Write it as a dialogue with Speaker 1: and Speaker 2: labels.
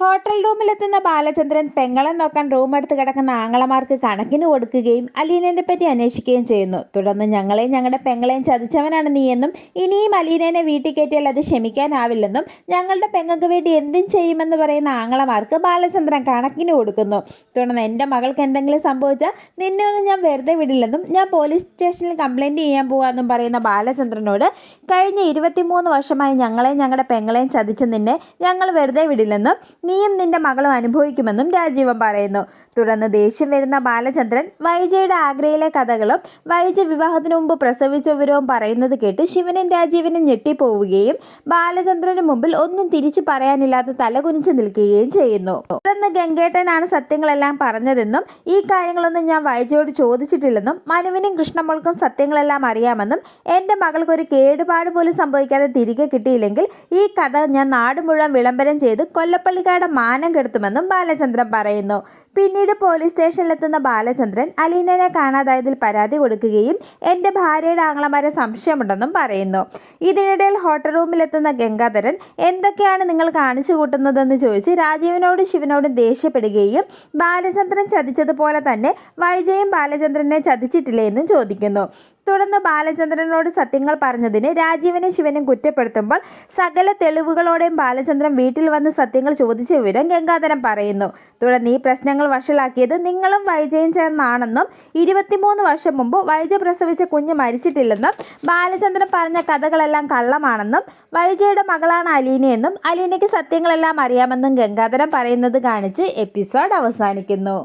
Speaker 1: Hotel റൂമിലെത്തുന്ന Balachandran പെങ്ങളെ നോക്കാൻ room എടുത്ത് കിടക്കുന്ന ആങ്ങളമാർക്ക് കണക്കിന് കൊടുക്കുകയും അലീനേനെ പറ്റി അന്വേഷിക്കുകയും ചെയ്യുന്നു. തുടർന്ന് ഞങ്ങളെയും ഞങ്ങളുടെ പെങ്ങളെയും ചതിച്ചവനാണ് നീയെന്നും ഇനിയും അലീനേനെ വീട്ടിൽ കയറ്റിയാൽ അത് ക്ഷമിക്കാനാവില്ലെന്നും ഞങ്ങളുടെ പെങ്ങൾക്ക് വേണ്ടി എന്തും ചെയ്യുമെന്ന് പറയുന്ന ആങ്ങളമാർക്ക് ബാലചന്ദ്രൻ കണക്കിന് കൊടുക്കുന്നു. തുടർന്ന് എൻ്റെ മകൾക്ക് എന്തെങ്കിലും സംഭവിച്ചാൽ നിന്നെ ഒന്നും ഞാൻ വെറുതെ വിടില്ലെന്നും ഞാൻ പോലീസ് സ്റ്റേഷനിൽ കംപ്ലൈൻറ്റ് ചെയ്യാൻ പോകാമെന്നും പറയുന്ന ബാലചന്ദ്രനോട് കഴിഞ്ഞ 23 വർഷമായി ഞങ്ങളെയും ഞങ്ങളുടെ പെങ്ങളെയും ചതിച്ച നിന്നെ ഞങ്ങൾ വെറുതെ വിടില്ലെന്നും നീയും നിന്റെ മകളും അനുഭവിക്കുമെന്നും രാജീവൻ പറയുന്നു. തുടർന്ന് ദേഷ്യം വരുന്ന ബാലചന്ദ്രൻ വൈജയുടെ ആഗ്രയിലെ കഥകളും വൈജ വിവാഹത്തിനു മുമ്പ് പ്രസവിച്ച വിവരവും പറയുന്നത് കേട്ട് ശിവനും രാജീവനും ഞെട്ടിപ്പോവുകയും ബാലചന്ദ്രന് മുമ്പിൽ ഒന്നും തിരിച്ചു പറയാനില്ലാതെ തലകുനിച്ച് നിൽക്കുകയും ചെയ്യുന്നു. തുടർന്ന് ഗംഗേട്ടനാണ് സത്യങ്ങളെല്ലാം പറഞ്ഞതെന്നും ഈ കാര്യങ്ങളൊന്നും ഞാൻ വൈജയോട് ചോദിച്ചിട്ടില്ലെന്നും മനുവിനും കൃഷ്ണമോൾക്കും സത്യങ്ങളെല്ലാം അറിയാമെന്നും എൻ്റെ മകൾക്കൊരു കേടുപാട് പോലും സംഭവിക്കാതെ തിരികെ കിട്ടിയില്ലെങ്കിൽ ഈ കഥ ഞാൻ നാട് മുഴുവൻ വിളംബരം ചെയ്ത് കൊല്ലപ്പള്ളിക്കാരുടെ മാനം കെടുത്തുമെന്നും ബാലചന്ദ്രൻ പറയുന്നു. പിന്നീട് പോലീസ് സ്റ്റേഷനിലെത്തുന്ന ബാലചന്ദ്രൻ അലീനയെ കാണാതായതിൽ പരാതി കൊടുക്കുകയും എൻ്റെ ഭാര്യയുടെ ആങ്ങളമാരെ സംശയമുണ്ടെന്നും പറയുന്നു. ഇതിനിടയിൽ ഹോട്ടൽ റൂമിലെത്തുന്ന ഗംഗാധരൻ എന്തൊക്കെയാണ് നിങ്ങൾ കാണിച്ചു കൂട്ടുന്നതെന്ന് ചോദിച്ച് രാജീവനോടും ശിവനോടും ദേഷ്യപ്പെടുകയും ബാലചന്ദ്രൻ ചതിച്ചതുപോലെ തന്നെ വൈജയും ബാലചന്ദ്രനെ ചതിച്ചിട്ടില്ലേ എന്നും ചോദിക്കുന്നു. തുടർന്ന് ബാലചന്ദ്രനോട് സത്യങ്ങൾ പറഞ്ഞതിന് രാജീവനും ശിവനും കുറ്റപ്പെടുത്തുമ്പോൾ സകല തെളിവുകളോടെയും ബാലചന്ദ്രൻ വീട്ടിൽ വന്ന് സത്യങ്ങൾ ചോദിച്ച വിവരം ഗംഗാധരൻ പറയുന്നു. തുടർന്ന് ഈ പ്രശ്നങ്ങൾ വഷളാക്കിയത് നിങ്ങളും വൈജയും ചേർന്നാണെന്നും 23 വർഷം മുമ്പ് വൈജ പ്രസവിച്ച കുഞ്ഞ് മരിച്ചിട്ടില്ലെന്നും ബാലചന്ദ്രൻ പറഞ്ഞ കഥകളെല്ലാം കള്ളമാണെന്നും വൈജയുടെ മകളാണ് അലീനയെന്നും അലീനയ്ക്ക് സത്യങ്ങളെല്ലാം അറിയാമെന്നും ഗംഗാധരൻ പറയുന്നത് കാണിച്ച് എപ്പിസോഡ് അവസാനിക്കുന്നു.